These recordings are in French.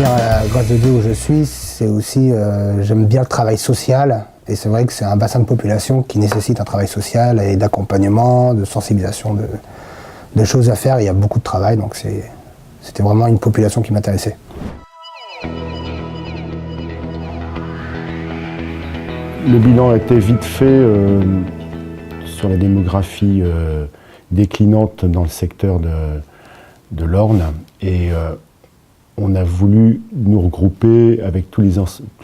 venir à la Grâce de Dieu où je suis, c'est aussi, j'aime bien le travail social. Et c'est vrai que c'est un bassin de population qui nécessite un travail social et d'accompagnement, de sensibilisation, de choses à faire. Il y a beaucoup de travail, donc c'était vraiment une population qui m'intéressait. Le bilan a été vite fait sur la démographie déclinante dans le secteur de l'Orne. Et on a voulu nous regrouper avec tous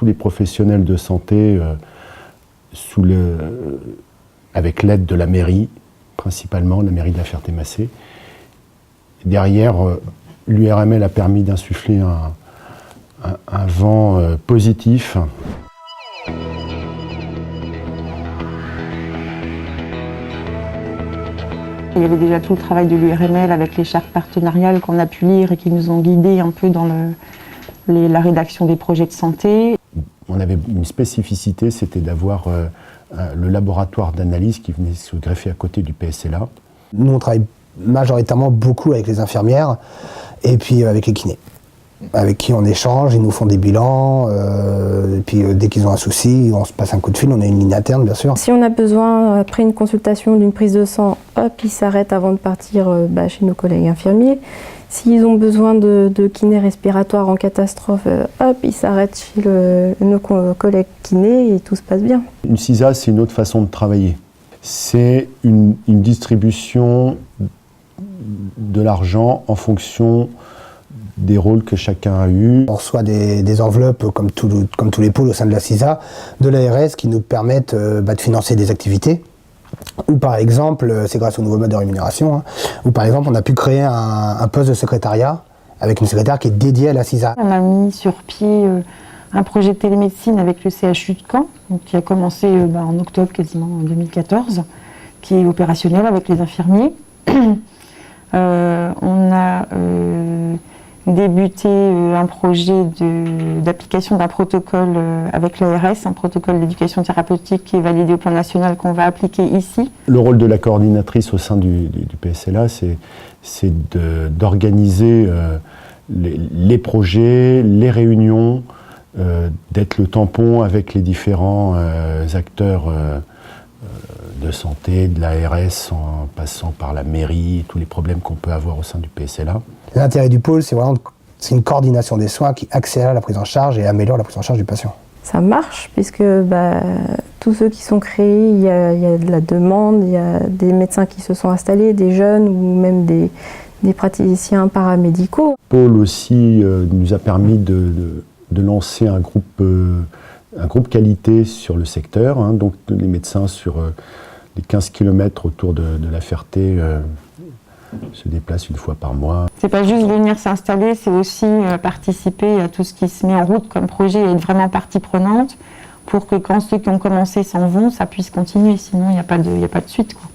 les professionnels de santé avec l'aide de la mairie, principalement la mairie de La Ferté-Macé. Derrière, l'URML a permis d'insuffler un vent positif. Il y avait déjà tout le travail de l'URML avec les chartes partenariales qu'on a pu lire et qui nous ont guidés un peu dans la rédaction des projets de santé. On avait une spécificité, c'était d'avoir le laboratoire d'analyse qui venait se greffer à côté du PSLA. Nous, on travaille majoritairement beaucoup avec les infirmières et puis avec les kinés, avec qui on échange, ils nous font des bilans, et puis dès qu'ils ont un souci, on se passe un coup de fil, on a une ligne interne bien sûr. Si on a besoin, après une consultation, d'une prise de sang, hop, ils s'arrêtent avant de partir chez nos collègues infirmiers. S'ils ont besoin de kiné respiratoire en catastrophe, hop, ils s'arrêtent chez nos collègues kinés et tout se passe bien. Une CISA, c'est une autre façon de travailler. C'est une distribution de l'argent en fonction des rôles que chacun a eus. On reçoit des enveloppes, comme tous les pôles au sein de la CISA, de l'ARS qui nous permettent de financer des activités. Ou par exemple, c'est grâce au nouveau mode de rémunération, où par exemple on a pu créer un poste de secrétariat avec une secrétaire qui est dédiée à la CISA. On a mis sur pied un projet de télémédecine avec le CHU de Caen, qui a commencé en octobre quasiment en 2014, qui est opérationnel avec les infirmiers. On a débuté un projet d'application d'un protocole avec l'ARS, un protocole d'éducation thérapeutique qui est validé au plan national qu'on va appliquer ici. Le rôle de la coordinatrice au sein du PSLA, c'est d'organiser les projets, les réunions, d'être le tampon avec les différents acteurs de santé, de l'ARS, en passant par la mairie, et tous les problèmes qu'on peut avoir au sein du PSLA. L'intérêt du pôle, c'est une coordination des soins qui accélère la prise en charge et améliore la prise en charge du patient. Ça marche puisque tous ceux qui sont créés, il y a de la demande, il y a des médecins qui se sont installés, des jeunes ou même des praticiens paramédicaux. Le pôle aussi nous a permis de lancer un groupe qualité sur le secteur, donc les médecins sur les 15 km autour de La Ferté se déplacent une fois par mois. C'est pas juste venir s'installer, c'est aussi participer à tout ce qui se met en route comme projet et être vraiment partie prenante pour que quand ceux qui ont commencé s'en vont, ça puisse continuer, sinon il n'y a pas de suite, quoi.